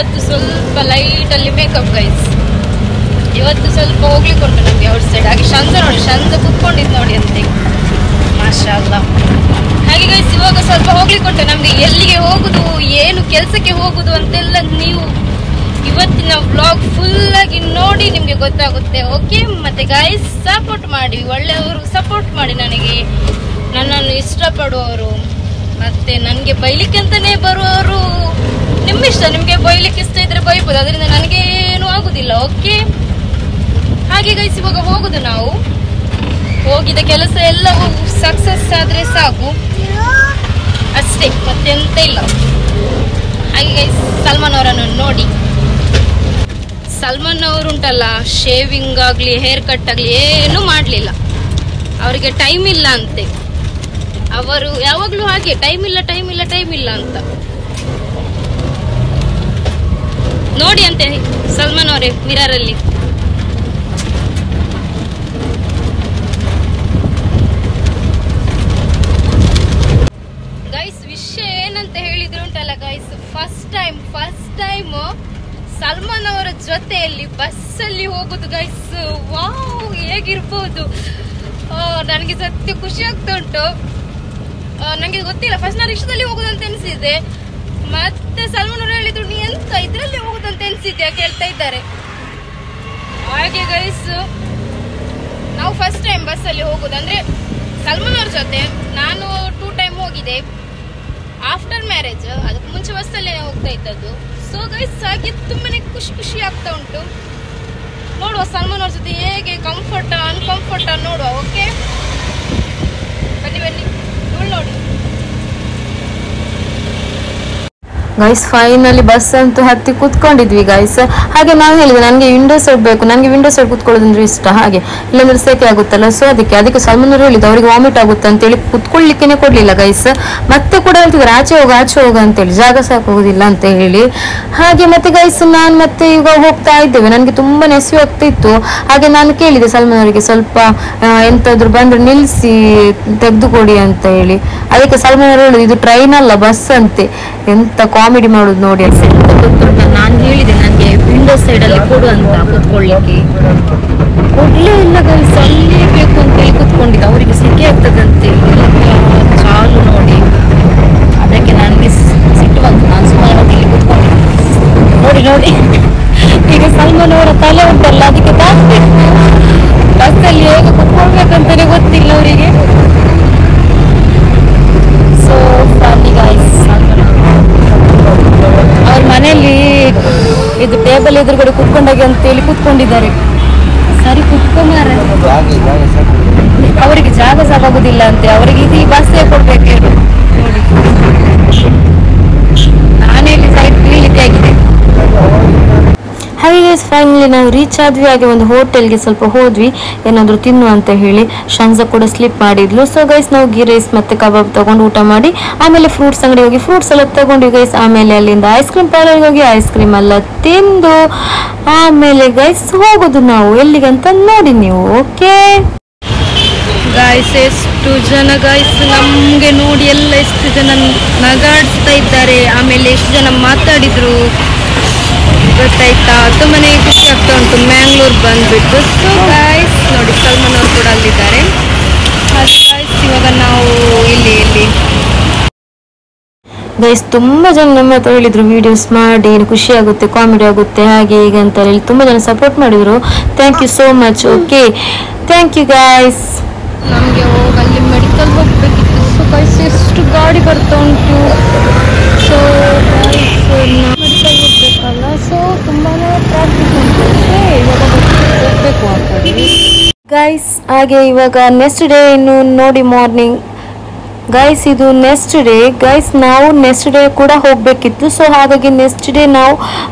ಇವತ್ತು ಸ್ವಲ್ಪ ಲೈಟಲ್ಲಿ makeup guys. ಇವತ್ತು ಸ್ವಲ್ಪ ಹೋಗ್ಲಿಕ್ಕೆ ಉಂಟು ನಮಗೆ ಔಟ್ ಸೈಡ್. ಹಾಗೆ ಶಂಜ ನೋಡಿ, ಶಂಜ ಕುತ್ಕೊಂಡಿದ್ದು ನೋಡಿ ಅಂತೆ, ಮಾಶಾ ಅಲ್ಲಾ. ಹಾಗೆ ಗೈಸ್ ಇವಾಗ ಸ್ವಲ್ಪ ಹೋಗ್ಲಿಕ್ಕೆ ಉಂಟು ನಮ್ಗೆ. ಎಲ್ಲಿಗೆ ಹೋಗುದು, ಏನು ಕೆಲಸಕ್ಕೆ ಹೋಗುದು ಅಂತೆಲ್ಲ ನೀವು ಇವತ್ತಿನ ವ್ಲಾಗ್ ಫುಲ್ ಆಗಿ ನೋಡಿ ನಿಮ್ಗೆ ಗೊತ್ತಾಗುತ್ತೆ. ಓಕೆ, ಮತ್ತೆ ಗೈಸ್ ಸಪೋರ್ಟ್ ಮಾಡಿ, ಒಳ್ಳೆಯವರು ಸಪೋರ್ಟ್ ಮಾಡಿ ನನಗೆ, ನನ್ನನ್ನು ಇಷ್ಟಪಡುವವರು, ಮತ್ತೆ ನನಗೆ ಬೈಲಿಕ್ಕೆ ಅಂತಾನೆ ಬರುವವರು ನಿಮ್ಮಿಷ್ಟ. ನಿಮ್ಗೆ ಬೈಲಿಕ್ಕೆ ಇಷ್ಟ ಇದ್ರೆ ಬೈಬೋದು, ಅದರಿಂದ ನನಗೆ ಏನು ಆಗುದಿಲ್ಲ. ಓಕೆ, ಹಾಗೆ ಗೈಸ್ ಇವಾಗ ಹೋಗುದು ನಾವು. ಹೋಗಿದ ಕೆಲಸ ಎಲ್ಲವೂ ಸಕ್ಸಸ್ ಆದ್ರೆ ಸಾಕು ಅಷ್ಟೇ, ಮತ್ತೆಂತ ಇಲ್ಲ. ಹಾಗೆ ಗೈಸ್ ಸಲ್ಮಾನ್ ಅವರನ್ನು ನೋಡಿ. ಸಲ್ಮಾನ್ ಅವರು ಉಂಟಲ್ಲ, ಶೇವಿಂಗ್ ಆಗ್ಲಿ ಹೇರ್ ಕಟ್ ಆಗ್ಲಿ ಏನು ಮಾಡ್ಲಿಲ್ಲ. ಅವರಿಗೆ ಟೈಮ್ ಇಲ್ಲ ಅಂತೆ. ಅವರು ಯಾವಾಗ್ಲೂ ಹಾಗೆ ಟೈಮ್ ಇಲ್ಲ ಟೈಮ್ ಇಲ್ಲ ಟೈಮ್ ಇಲ್ಲ ಅಂತ ನೋಡಿ ಅಂತೆ ಸಲ್ಮಾನ್ ಅವರೇ ಮಿರರ್ ಅಲ್ಲಿ. ಗೈಸ್ ವಿಷಯ ಏನಂತ ಹೇಳಿದ್ರು ಉಂಟಲ್ಲ ಗೈಸ್, ಫಸ್ಟ್ ಟೈಮ್ ಸಲ್ಮಾನ್ ಅವರ ಜೊತೆಯಲ್ಲಿ ಬಸ್ಸಲ್ಲಿ ಹೋಗುದು ಗೈಸ್. ವಾವ್, ಹೇಗಿರ್ಬೋದು. ನನಗೆ ಸತ್ಯ ಖುಷಿ ಆಗ್ತಾ ಉಂಟು. ನನಗೆ ಗೊತ್ತಿಲ್ಲ, ಫಸ್ಟ್ ನಾನು ರಿಕ್ಷಾದಲ್ಲಿ ಹೋಗುದಂತ ಎನಿಸಿದೆ, ಮತ್ತೆ ಸಲ್ಮಾನ್ ಅವರು ಹೇಳಿದ್ರು ನೀ ಎಂತ ಇದ್ರಲ್ಲಿ ಹೋಗುದಂತ ಎನಿಸಿದ್ಯಾ ಕೇಳ್ತಾ ಇದ್ದಾರೆ. ಹಾಗೆ ಗೈಸ್ ನಾವು ಫಸ್ಟ್ ಟೈಮ್ ಬಸ್ಸಲ್ಲಿ ಹೋಗುದು ಅಂದ್ರೆ ಸಲ್ಮಾನ್ ಅವ್ರ ಜೊತೆ. ನಾನು 2 ಟೈಮ್ ಹೋಗಿದೆ ಆಫ್ಟರ್ ಮ್ಯಾರೇಜ್, ಅದಕ್ಕೆ ಮುಂಚೆ ಬಸ್ಸಲ್ಲೇ ಹೋಗ್ತಾ ಇದ್ದದ್ದು. ಸೊ ಗೈಸ್ ಹಾಗೆ ತುಂಬಾನೇ ಖುಷಿ ಆಗ್ತಾ ಉಂಟು. ನೋಡುವ ಸಲ್ಮಾನ್ ಅವ್ರ ಜೊತೆ ಹೇಗೆ ಕಂಫರ್ಟ್ ಅನ್ಕಂಫರ್ಟ್ ನೋಡುವ. ಓಕೆ, ಬನ್ನಿ ನೋಡಿ ಗೈಸ್. ಫೈನಲಿ ಬಸ್ ಅಂತೂ ಹತ್ತಿ ಕೂತ್ಕೊಂಡಿದ್ವಿ ಗೈಸ್. ಹಾಗೆ ನಾವು ಹೇಳಿದೆ ನನಗೆ ವಿಂಡೋ ಸೈಡ್ ಬೇಕು, ನನಗೆ ವಿಂಡೋ ಸೈಡ್ ಕೂತ್ಕೊಳ್ಳೋದಂದ್ರೆ ಇಷ್ಟ. ಹಾಗೆ ಇಲ್ಲಾಂದ್ರೆ ಸೆಕೆ ಆಗುತ್ತಲ್ಲ, ಸೊ ಅದಕ್ಕೆ ಸಲ್ಮಾನ್ ಅವರು ಹೇಳಿದ್ದು ಅವರಿಗೆ ವಾಮಿಟ್ ಆಗುತ್ತೆ ಅಂತೇಳಿ ಕೂತ್ಕೊಳ್ಳಿಕ್ಕೇನೆ ಕೊಡ್ಲಿಲ್ಲ ಗೈಸ್. ಮತ್ತೆ ಕೂಡ ಹೇಳ್ತಿದ್ರು ಆಚೆ ಹೋಗ ಅಂತೇಳಿ, ಜಾಗ ಸಾಕೋಗುದಿಲ್ಲ ಅಂತ ಹೇಳಿ. ಹಾಗೆ ಮತ್ತೆ ಗೈಸ್ ನಾನು ಮತ್ತೆ ಈಗ ಹೋಗ್ತಾ ಇದ್ದೇವೆ. ನನಗೆ ತುಂಬಾ ನೆಸಿವು ಆಗ್ತಾ ಇತ್ತು. ಹಾಗೆ ನಾನು ಕೇಳಿದೆ ಸಲ್ಮಾನ್ ಅವರಿಗೆ ಸ್ವಲ್ಪ ಎಂತಾದ್ರು ಬಂದ್ರೆ ನಿಲ್ಸಿ ತೆಗೆದುಕೊಡಿ ಅಂತ ಹೇಳಿ. ಅದಕ್ಕೆ ಸಲ್ಮಾನ್ ಅವರು ಹೇಳಿದ್ರು ಇದು ಟ್ರೈನ್ ಅಲ್ಲ ಬಸ್ ಅಂತೆ. ಎಂತ ಕಾಮಿಡಿ ಮಾಡುದು ನೋಡಿ. ನಾನು ಹೇಳಿದೆ ನನಗೆ ವಿಂಡೋ ಸೈಡ್ ಅಲ್ಲಿ ಕೊಡು ಅಂತ ಕೂತ್ಕೊಳ್ಳಿಕ್ಕೆ, ಕೊಡ್ಲೇ ಇಲ್ಲ ಗೈಸ್. ಅಲ್ಲೇ ಬೇಕು ಅಂತ ಹೇಳಿ ಕೂತ್ಕೊಂಡಿದ್ದೆ. ಅವರಿಗೆ ಸೆಕೆ ಆಗ್ತದಂತೆ ಚಾಲು ನೋಡಿ. ಅದಕ್ಕೆ ನನಗೆ ಸಿಟ್ಟು ಬಂತು, ನಾನು ಸುಮಾರು ಹೊತ್ತಿಗೆ ಕೂತ್ಕೊಂಡಿದ್ದೆ. ನೋಡಿ ಈಗ ಸಲ್ಮಾನ್ ಅವರ ತಲೆ ಉಂಟಲ್ಲ, ಅದಕ್ಕೆ ಬಸ್ಸಲ್ಲಿ ಹೇಗೆ ಕೂತ್ಕೊಳ್ಬೇಕಂತಾನೆ ಗೊತ್ತಿಲ್ಲ ಅವರಿಗೆ. So funny guys. ಅವ್ರ ಮನೆಯಲ್ಲಿ ಇದು ಟೇಬಲ್ ಎದುರುಗಡೆ ಕೂತ್ಕೊಂಡಾಗೆ ಅಂತೇಳಿ ಕೂತ್ಕೊಂಡಿದ್ದಾರೆ. ಸರಿ ಕೂತ್ಕೊಂಡಾರೆ, ಅವರಿಗೆ ಜಾಗ ಸಾಕಾಗುದಿಲ್ಲ ಅಂತೆ. ಅವರಿಗೆ ಇದು ಈ ಬಸ್ಸೇ ಕೊಡ್ಬೇಕು ನೋಡಿ. ನಾನೇ ಇಲ್ಲಿ ಸೈಡ್ ಬೀಳಿದ್ದೆ ಆಗಿದೆ. ಹಾಗೆ ಫೈನಲಿ ನಾವು ರೀಚ್ ಆದ್ವಿ. ಹಾಗೆ ಒಂದು ಹೋಟೆಲ್ಗೆ ಸ್ವಲ್ಪ ಹೋದ್ವಿ ಏನಾದ್ರು ತಿನ್ನು ಅಂತ ಹೇಳಿ. ಶಂಜಾ ಕೂಡ ಸ್ಲಿಪ್ ಮಾಡಿದ್ಲು. ಸೊ ಗೈಸ್ ನಾವು ಗೀ ರೈಸ್ ಮತ್ತೆ ಕಬಾಬ್ ತಗೊಂಡು ಊಟ ಮಾಡಿ ಆಮೇಲೆ ಫ್ರೂಟ್ಸ್ ಅಂಗಡಿ ಹೋಗಿ ಫ್ರೂಟ್ಸ್ ಎಲ್ಲ ತಗೊಂಡ್ವಿ ಗೈಸ್. ಆಮೇಲೆ ಅಲ್ಲಿಂದ ಐಸ್ ಕ್ರೀಮ್ ಪಾರ್ಲರ್ಗೆ ಹೋಗಿ ಐಸ್ ಕ್ರೀಮ್ ಎಲ್ಲ ತಿಂದು ಆಮೇಲೆ ಗೈಸ್ ಹೋಗೋದು ನಾವು ಎಲ್ಲಿಗಂತ ನೋಡಿ ನೀವು. ಓಕೆ ಗೈಸ್ ಎಷ್ಟು ಜನ ಗೈಸ್ ನಮ್ಗೆ ನೋಡಿ ಎಲ್ಲ ಎಷ್ಟು ಜನ ನಗಾಡಿಸ್ತಾ ಇದ್ದಾರೆ. ಆಮೇಲೆ ಎಷ್ಟು ಜನ ಮಾತಾಡಿದ್ರು ಗೊತ್ತಾಯ್ತಾ. ತುಂಬಾನೇ ಖುಷಿ ಆಗ್ತಾ ಉಂಟು ಮ್ಯಾಂಗ್ಳೂರ್ ಬಂದ್ಬಿಟ್ಟು. ಸೊ ಗೈಸ್ ನೋಡಿ ಸಲ್ಮಾನ್ ಅವರು ಕೂಡ ಅಲ್ಲಿದ್ದಾರೆ. ಹಾಗೆ ಗೈಸ್ ಇವಾಗ ನಾವು ಇಲ್ಲಿ ಗೈಸ್ ತುಂಬ ಜನ ನಮ್ಮ ಹತ್ರ ಹೇಳಿದ್ರು ವಿಡಿಯೋಸ್ ಮಾಡಿ ಖುಷಿ ಆಗುತ್ತೆ, ಕಾಮಿಡಿ ಆಗುತ್ತೆ ಹಾಗೆ ಹೀಗೆ ಅಂತ ಹೇಳಿ ತುಂಬ ಜನ ಸಪೋರ್ಟ್ ಮಾಡಿದ್ರು. Thank you so much. Okay thank you guys. ನಮಗೆ ಅಲ್ಲಿ ಮೆಡಿಕಲ್ ಹೋಗ್ಬೇಕಿತ್ತು. ಸೊ ಗೈಸ್ ಎಷ್ಟು ಗಾಡಿ ಬರ್ತಾ ಉಂಟು. ಸೊ ಗೈಸ್ ಮೆಡಿಕಲ್ ಹೋಗ್ಬೇಕಲ್ಲ, ಸೊ ತುಂಬಾ ಟ್ರಾಫಿಕ್ ಉಂಟು. ಇವಾಗ ಹೋಗ್ಬೇಕು ಅಂತ ಗೈಸ್. ಹಾಗೆ ಇವಾಗ ನೆಕ್ಸ್ಟ್ ಡೇ ಇನ್ನು ನೋಡಿ ಮಾರ್ನಿಂಗ್ ಗೈಸ್ ಇದು ನೆಕ್ಸ್ಟ್ ಡೇ ಗೈಸ್. ನಾವು ನೆಕ್ಸ್ಟ್ ಡೇ ಕೂಡ ಹೋಗಬೇಕಿತ್ತು. ಸೊ ಹಾಗಾಗಿ ನೆಕ್ಸ್ಟ್ ಡೇ ನಾವು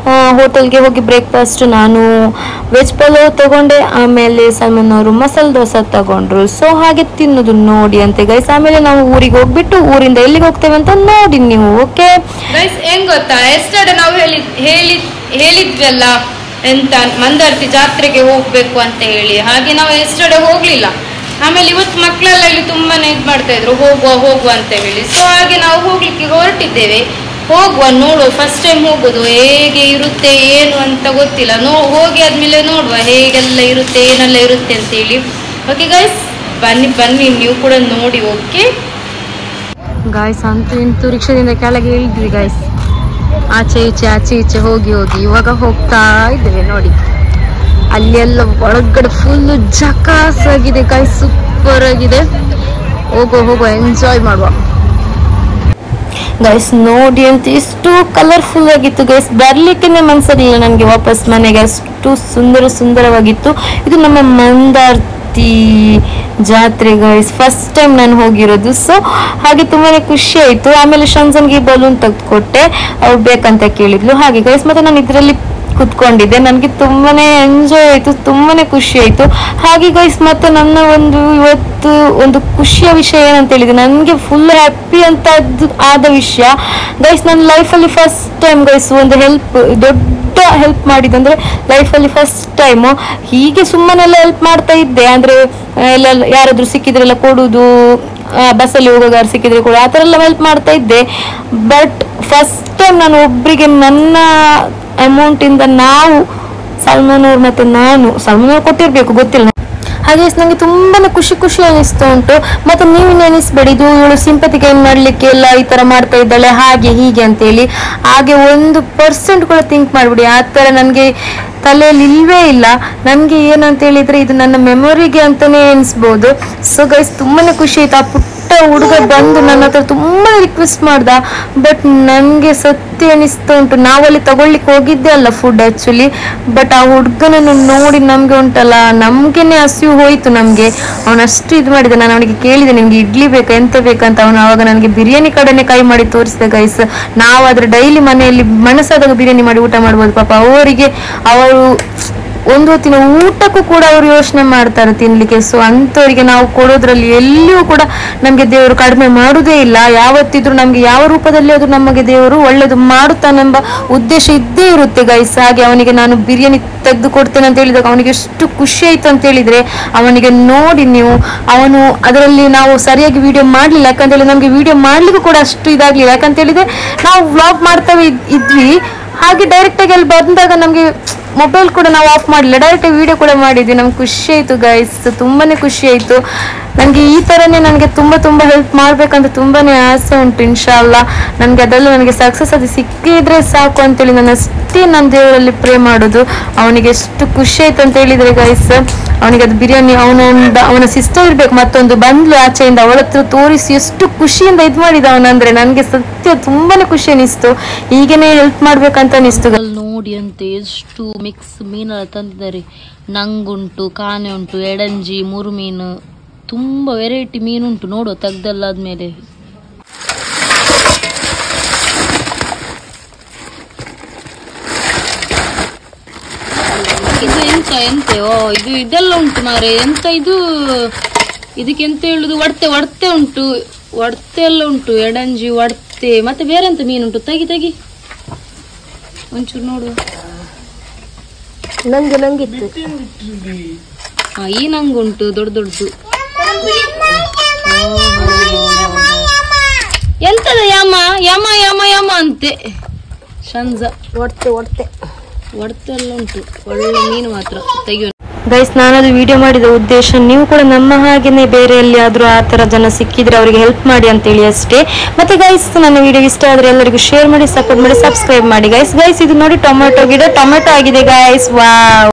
ಹೋಟೆಲ್ಗೆ ಹೋಗಿ ಬ್ರೇಕ್ಫಾಸ್ಟ್ ನಾನು ವೆಜ್ ಪಲಾವ್ ತಗೊಂಡೆ. ಆಮೇಲೆ ಸಲ್ಮಾನ್ ಅವರು ಮಸಾಲೆ ದೋಸೆ ತಗೊಂಡ್ರು. ಸೊ ಹಾಗೆ ತಿನ್ನೋದು ನೋಡಿ ಅಂತೆ ಗೈಸ್. ಆಮೇಲೆ ನಾವು ಊರಿಗೆ ಹೋಗ್ಬಿಟ್ಟು ಊರಿಂದ ಎಲ್ಲಿಗೆ ಹೋಗ್ತೇವೆ ಅಂತ ನೋಡಿ ನೀವು. ಓಕೆ ಗೈಸ್ ಏನ್ ಗೊತ್ತಾ, ಎಸ್ಟರ್ಡೇ ನಾವು ಹೇಳಿದ್ವಲ್ಲ ಎಂತ ಮಂದಾರ್ತಿ ಜಾತ್ರೆಗೆ ಹೋಗ್ಬೇಕು ಅಂತ ಹೇಳಿ. ಹಾಗೆ ನಾವು ಎಸ್ಟರ್ಡೇ ಹೋಗ್ಲಿಲ್ಲ. ಆಮೇಲೆ ಇವತ್ತು ಮಕ್ಕಳೆಲ್ಲ ಇಲ್ಲಿ ತುಂಬಾನೇ ಇದು ಮಾಡ್ತಾ ಇದ್ರು ಹೋಗುವ ಅಂತ ಹೇಳಿ. ಸೊ ಹಾಗೆ ನಾವು ಹೋಗ್ಲಿಕ್ಕೆ ಹೊರಟಿದ್ದೇವೆ. ಹೋಗುವ, ನೋಡುವ. ಫಸ್ಟ್ ಟೈಮ್ ಹೋಗೋದು, ಹೇಗೆ ಇರುತ್ತೆ ಏನು ಅಂತ ಗೊತ್ತಿಲ್ಲ. ಹೋಗಿ ಆದ್ಮೇಲೆ ನೋಡುವ ಹೇಗೆಲ್ಲ ಇರುತ್ತೆ, ಏನೆಲ್ಲ ಇರುತ್ತೆ ಅಂತೇಳಿ. ಓಕೆ ಗೈಸ್, ಬನ್ನಿ ನೀವು ಕೂಡ ನೋಡಿ. ಓಕೆ ಗಾಯ್ಸ್, ಅಂತೂ ಇಂತೂ ರಿಕ್ಷಾದಿಂದ ಕೆಳಗೆ ಇಳಿದ್ವಿ ಗಾಯ್ಸ್. ಆಚೆ ಈಚೆ ಹೋಗಿ ಇವಾಗ ಹೋಗ್ತಾ ಇದ್ದೇವೆ ನೋಡಿ. ಅಲ್ಲೆಲ್ಲ ಒಳಗಡೆ ಫುಲ್ ಜಕಾಸ್ ಆಗಿದೆ ಗಾಯ್ಸ್, ಸೂಪರ್ ಆಗಿದೆ. ಹೋಗುವ ಎಂಜಾಯ್ ಮಾಡುವ ಗೈಸ್. ನೋಡಿ ಅಂತ ಎಷ್ಟು ಕಲರ್ಫುಲ್ ಆಗಿತ್ತು ಗೈಸ್, ಬರ್ಲಿಕ್ಕೆ ಮನ್ಸರಿಲ್ಲ ನನಗೆ ವಾಪಸ್ ಮನೆಗೆ, ಅಷ್ಟು ಸುಂದರವಾಗಿತ್ತು. ಇದು ನಮ್ಮ ಮಂದಾರ್ತಿ ಜಾತ್ರೆ ಗೈಸ್, ಫಸ್ಟ್ ಟೈಮ್ ನಾನು ಹೋಗಿರೋದು. ಸೊ ಹಾಗೆ ತುಂಬಾನೇ ಖುಷಿ ಆಯ್ತು. ಆಮೇಲೆ ಶಂಜನ್ಗೆ ಬಲೂನ್ ತೆಗೆದುಕೊಟ್ಟೆ, ಅವ್ರು ಬೇಕಂತ ಕೇಳಿದ್ಲು. ಹಾಗೆ ಗೈಸ್, ಮತ್ತೆ ನಾನು ಇದರಲ್ಲಿ ಕುತ್ಕೊಂಡಿದ್ದೆ. ನನಗೆ ತುಂಬಾನೇ ಎಂಜಾಯ್ ಆಯ್ತು, ತುಂಬಾನೇ ಖುಷಿ ಆಯ್ತು. ಹಾಗೆ ಗೈಸ್, ಮತ್ತೆ ನನ್ನ ಇವತ್ತು ಒಂದು ಖುಷಿಯ ವಿಷಯ ಏನಂತ ಹೇಳಿದ್ರೆ, ನನಗೆ ಫುಲ್ ಹ್ಯಾಪಿ ಅಂತ ಆದ ವಿಷಯ ಗೈಸ್, ನನ್ನ ಲೈಫಲ್ಲಿ ಫಸ್ಟ್ ಟೈಮ್ ಗೈಸ್ ಒಂದು ದೊಡ್ಡ ಹೆಲ್ಪ್ ಮಾಡಿದಂದ್ರೆ ಲೈಫಲ್ಲಿ ಫಸ್ಟ್ ಟೈಮ್. ಹೀಗೆ ಸುಮ್ಮನೆಲ್ಲ ಹೆಲ್ಪ್ ಮಾಡ್ತಾ ಇದ್ದೆ, ಅಂದ್ರೆ ಎಲ್ಲ ಯಾರಾದ್ರೂ ಸಿಕ್ಕಿದ್ರೆಲ್ಲ ಕೊಡುದು, ಬಸ್ಸಲ್ಲಿ ಹೋಗುವಾಗ ಯಾರು ಸಿಕ್ಕಿದ್ರೆ ಕೂಡ ಆ ಥರ ಎಲ್ಲ ಹೆಲ್ಪ್ ಮಾಡ್ತಾ ಇದ್ದೆ. ಬಟ್ ಫಸ್ಟ್ ಟೈಮ್ ನಾನು ಒಬ್ಬರಿಗೆ ನನ್ನ ಅಮೌಂಟ್ ಇಂದ ನಾವು ಸಲ್ಮಾನ್ ಅವ್ರು ಮತ್ತೆ ಸಲ್ಮಾನ್ ಅವ್ರು ಕೊಟ್ಟಿರ್ಬೇಕು, ಗೊತ್ತಿಲ್ಲ. ಹಾಗೆ ನಂಗೆ ತುಂಬಾನೇ ಖುಷಿ ಅನಿಸ್ತಾ ಉಂಟು. ಮತ್ತೆ ನೀವು ನೆನೆಸ್ಬೇಡಿ, ಇದು ಇವಳು ಸಿಂಪತಿ ಗೇಮ್ ಮಾಡ್ಲಿಕ್ಕೆ ಎಲ್ಲ ಈ ತರ ಮಾಡ್ತಾ ಇದ್ದಾಳೆ ಹಾಗೆ ಹೀಗೆ ಅಂತೇಳಿ. ಹಾಗೆ 1% ಕೂಡ ಥಿಂಕ್ ಮಾಡ್ಬಿಡಿ, ಆ ತರ ನನ್ಗೆ ತಲೆಯಲ್ಲಿ ಇಲ್ವೇ ಇಲ್ಲ. ನನ್ಗೆ ಏನಂತ ಹೇಳಿದ್ರೆ ಇದು ನನ್ನ ಮೆಮೊರಿಗೆ ಅಂತಾನೆ ಎನಿಸ್ಬೋದು. ಸೊ ಗೈಸ್, ತುಂಬಾನೇ ಖುಷಿ ಆಯ್ತು. ಆ ಪುಟ್ಟ ಹುಡುಗ ಬಂದು ನನ್ನ ಹತ್ರ ತುಂಬಾ ರಿಕ್ವೆಸ್ಟ್ ಮಾಡ್ದ. ಬಟ್ ನನ್ಗೆ ಸತ್ಯ ಅನಿಸ್ತಾ ಉಂಟು, ನಾವಲ್ಲಿ ತಗೊಳ್ಲಿಕ್ಕೆ ಹೋಗಿದ್ದೆ ಅಲ್ಲ ಫುಡ್ ಆಕ್ಚುಲಿ. ಬಟ್ ಆ ಹುಡುಗನನ್ನು ನೋಡಿ ನಮ್ಗೆ ಉಂಟಲ್ಲ, ನಮ್ಗೆನೆ ಹಸಿವು ಹೋಯ್ತು ನಮ್ಗೆ. ಅವನಷ್ಟು ಇದು ಮಾಡಿದ. ನಾನು ಅವನಿಗೆ ಕೇಳಿದೆ, ನಿಮ್ಗೆ ಇಡ್ಲಿ ಬೇಕಾ ಎಂತ ಬೇಕಂತ. ಅವನು ಆವಾಗ ನನಗೆ ಬಿರಿಯಾನಿ ಕಡೆನೆ ಕೈ ಮಾಡಿ ತೋರಿಸಿದೆ ಗೈಸ್. ನಾವಾದ್ರೆ ಡೈಲಿ ಮನೆಯಲ್ಲಿ ಮನಸ್ಸಾದಾಗ ಬಿರಿಯಾನಿ ಮಾಡಿ ಊಟ ಮಾಡ್ಬೋದು. ಪಾಪ ಅವರು ಒಂದು ಹೊತ್ತಿನ ಊಟಕ್ಕೂ ಕೂಡ ಅವರು ಯೋಚನೆ ಮಾಡ್ತಾರೆ ತಿನ್ಲಿಕ್ಕೆ. ಸೊ ಅಂತವರಿಗೆ ನಾವು ಕೊಡೋದ್ರಲ್ಲಿ ಎಲ್ಲಿಯೂ ಕೂಡ ನಮ್ಗೆ ದೇವರು ಕಡಿಮೆ ಮಾಡುವುದೇ ಇಲ್ಲ. ಯಾವತ್ತಿದ್ರು ನಮ್ಗೆ ಯಾವ ರೂಪದಲ್ಲಿ ಅದು ನಮಗೆ ದೇವರು ಒಳ್ಳೇದು ಮಾಡುತ್ತಾನೆಂಬ ಉದ್ದೇಶ ಇದ್ದೇ ಇರುತ್ತೆ ಗೈಸ್. ಹಾಗೆ ಅವನಿಗೆ ನಾನು ಬಿರಿಯಾನಿ ತೆಗೆದು ಕೊಡ್ತೇನೆ ಅಂತ ಹೇಳಿದಾಗ ಅವನಿಗೆ ಎಷ್ಟು ಖುಷಿ ಆಯ್ತು ಅಂತ ಹೇಳಿದ್ರೆ, ಅವನಿಗೆ ನೋಡಿ ನೀವು, ಅವನು ಅದರಲ್ಲಿ ನಾವು ಸರಿಯಾಗಿ ವಿಡಿಯೋ ಮಾಡ್ಲಿಲ್ಲ. ಯಾಕಂತ ಹೇಳಿ ನಮ್ಗೆ ವಿಡಿಯೋ ಮಾಡ್ಲಿಕ್ಕೂ ಕೂಡ ಅಷ್ಟು ಇದಾಗ್ಲಿಲ್ಲ. ಯಾಕಂತ ಹೇಳಿದ್ರೆ ನಾವು ವ್ಲಾಗ್ ಮಾಡ್ತಾ ಇದ್ವಿ. ಹಾಗೆ ಡೈರೆಕ್ಟ್ ಆಗಿ ಅಲ್ಲಿ ಬಂದಾಗ ನಮ್ಗೆ ಮೊಬೈಲ್ ಕೂಡ ನಾವು ಆಫ್ ಮಾಡಲಿಲ್ಲ, ಡೈರೆಕ್ಟ್ ವಿಡಿಯೋ ಕೂಡ ಮಾಡಿದ್ವಿ. ನಮ್ಗೆ ಖುಷಿ ಆಯ್ತು ಗೈಸ್, ತುಂಬಾನೇ ಖುಷಿ ಆಯ್ತು. ನನಗೆ ಈ ತರನೇ ನನಗೆ ತುಂಬಾ ಹೆಲ್ಪ್ ಮಾಡ್ಬೇಕಂತ ತುಂಬಾನೇ ಆಸೆ ಉಂಟು. ಇನ್ಶಾಲ್ಲಾ ನನಗೆ ಸಕ್ಸಸ್ ಅದು ಸಿಕ್ಕಿದ್ರೆ ಸಾಕು ಅಂತೇಳಿ ನಾನು ದೇವರಲ್ಲಿ ಪ್ರೇ ಮಾಡೋದು. ಅವನಿಗೆ ಎಷ್ಟು ಖುಷಿ ಆಯ್ತು ಅಂತ ಹೇಳಿದ್ರೆ ಗೈಸ್, ಅವನಿಗೆ ಅದು ಬಿರಿಯಾನಿ ಅವನ ಸಿಸ್ಟರ್ ಇರ್ಬೇಕು ಮತ್ತೊಂದು ಬಂದ್ಲು ಆಚೆಯಿಂದ, ಅವಳ ಹತ್ರ ತೋರಿಸಿ ಎಷ್ಟು ಖುಷಿಯಿಂದ ಇದು ಮಾಡಿದ ಅವನಂದ್ರೆ ನನಗೆ ಸತ್ಯ ತುಂಬಾನೇ ಖುಷಿ ಅನಿಸ್ತು. ಹೀಗೇನೆ ಹೆಲ್ಪ್ ಮಾಡ್ಬೇಕಂತ ಅನಿಸ್ತು. ನೋಡಿ ಅಂತ ಎಷ್ಟು ಮಿಕ್ಸ್ ಮೀನೆಲ್ಲ ತಂದಿದ್ದಾರೆ. ನಂಗುಂಟು, ಕಾನೆ ಉಂಟು, ಎಡಂಜಿ, ಮೂರು ಮೀನು, ತುಂಬಾ ವೆರೈಟಿ ಮೀನುಂಟು. ನೋಡುವ ತೆಗ್ದಲ್ಲಾದ್ಮೇಲೆ ಇದು ಎಂತ ಇದು ಇದೆಲ್ಲ ಉಂಟು ಮಾರೆ. ಎಂತ ಇದು, ಇದಕ್ಕೆ ಎಂತ ಹೇಳುದು, ಒಡ್ತೆ ಉಂಟು, ಒಡ್ತೆ ಎಲ್ಲ ಉಂಟು, ಎಡಂಜಿ, ಒಡ್ತೆ, ಮತ್ತೆ ಬೇರೆ ಎಂತ ಮೀನುಂಟು. ತೆಗಿ ಒಂಚೂರು ನೋಡು. ನಂಗಿತ್ತು ಈ ನಂಗುಂಟು ದೊಡ್ಡದು. ಎಂತದ ಯಮ ಯಮ ಯಮ ಯಮ ಅಂತೆ. ಶಂಜ ಒಡ್ತೆ ಎಲ್ಲ ಉಂಟು. ಒಳ್ಳೆ ಮೀನು ಮಾತ್ರ ತೆಗಿಯೋಣ ಗೈಸ್. ನಾನದು ವಿಡಿಯೋ ಮಾಡಿದ ಉದ್ದೇಶ ನೀವು ಕೂಡ ನಮ್ಮ ಹಾಗೇನೆ ಬೇರೆ ಎಲ್ಲಿಯಾದ್ರೂ ಆ ತರ ಜನ ಸಿಕ್ಕಿದ್ರೆ ಅವರಿಗೆ ಹೆಲ್ಪ್ ಮಾಡಿ ಅಂತೇಳಿ ಅಷ್ಟೇ. ಮತ್ತೆ ಗೈಸ್, ನನ್ನ ವಿಡಿಯೋ ಇಷ್ಟ ಆದ್ರೆ ಎಲ್ಲರಿಗೂ ಶೇರ್ ಮಾಡಿ, ಸಪೋರ್ಟ್ ಮಾಡಿ, ಸಬ್ಸ್ಕ್ರೈಬ್ ಮಾಡಿ ಗೈಸ್. ಇದು ನೋಡಿ ಟೊಮೆಟೊ ಗಿಡ, ಟೊಮೆಟೊ ಆಗಿದೆ ಗೈಸ್. ವಾವ್.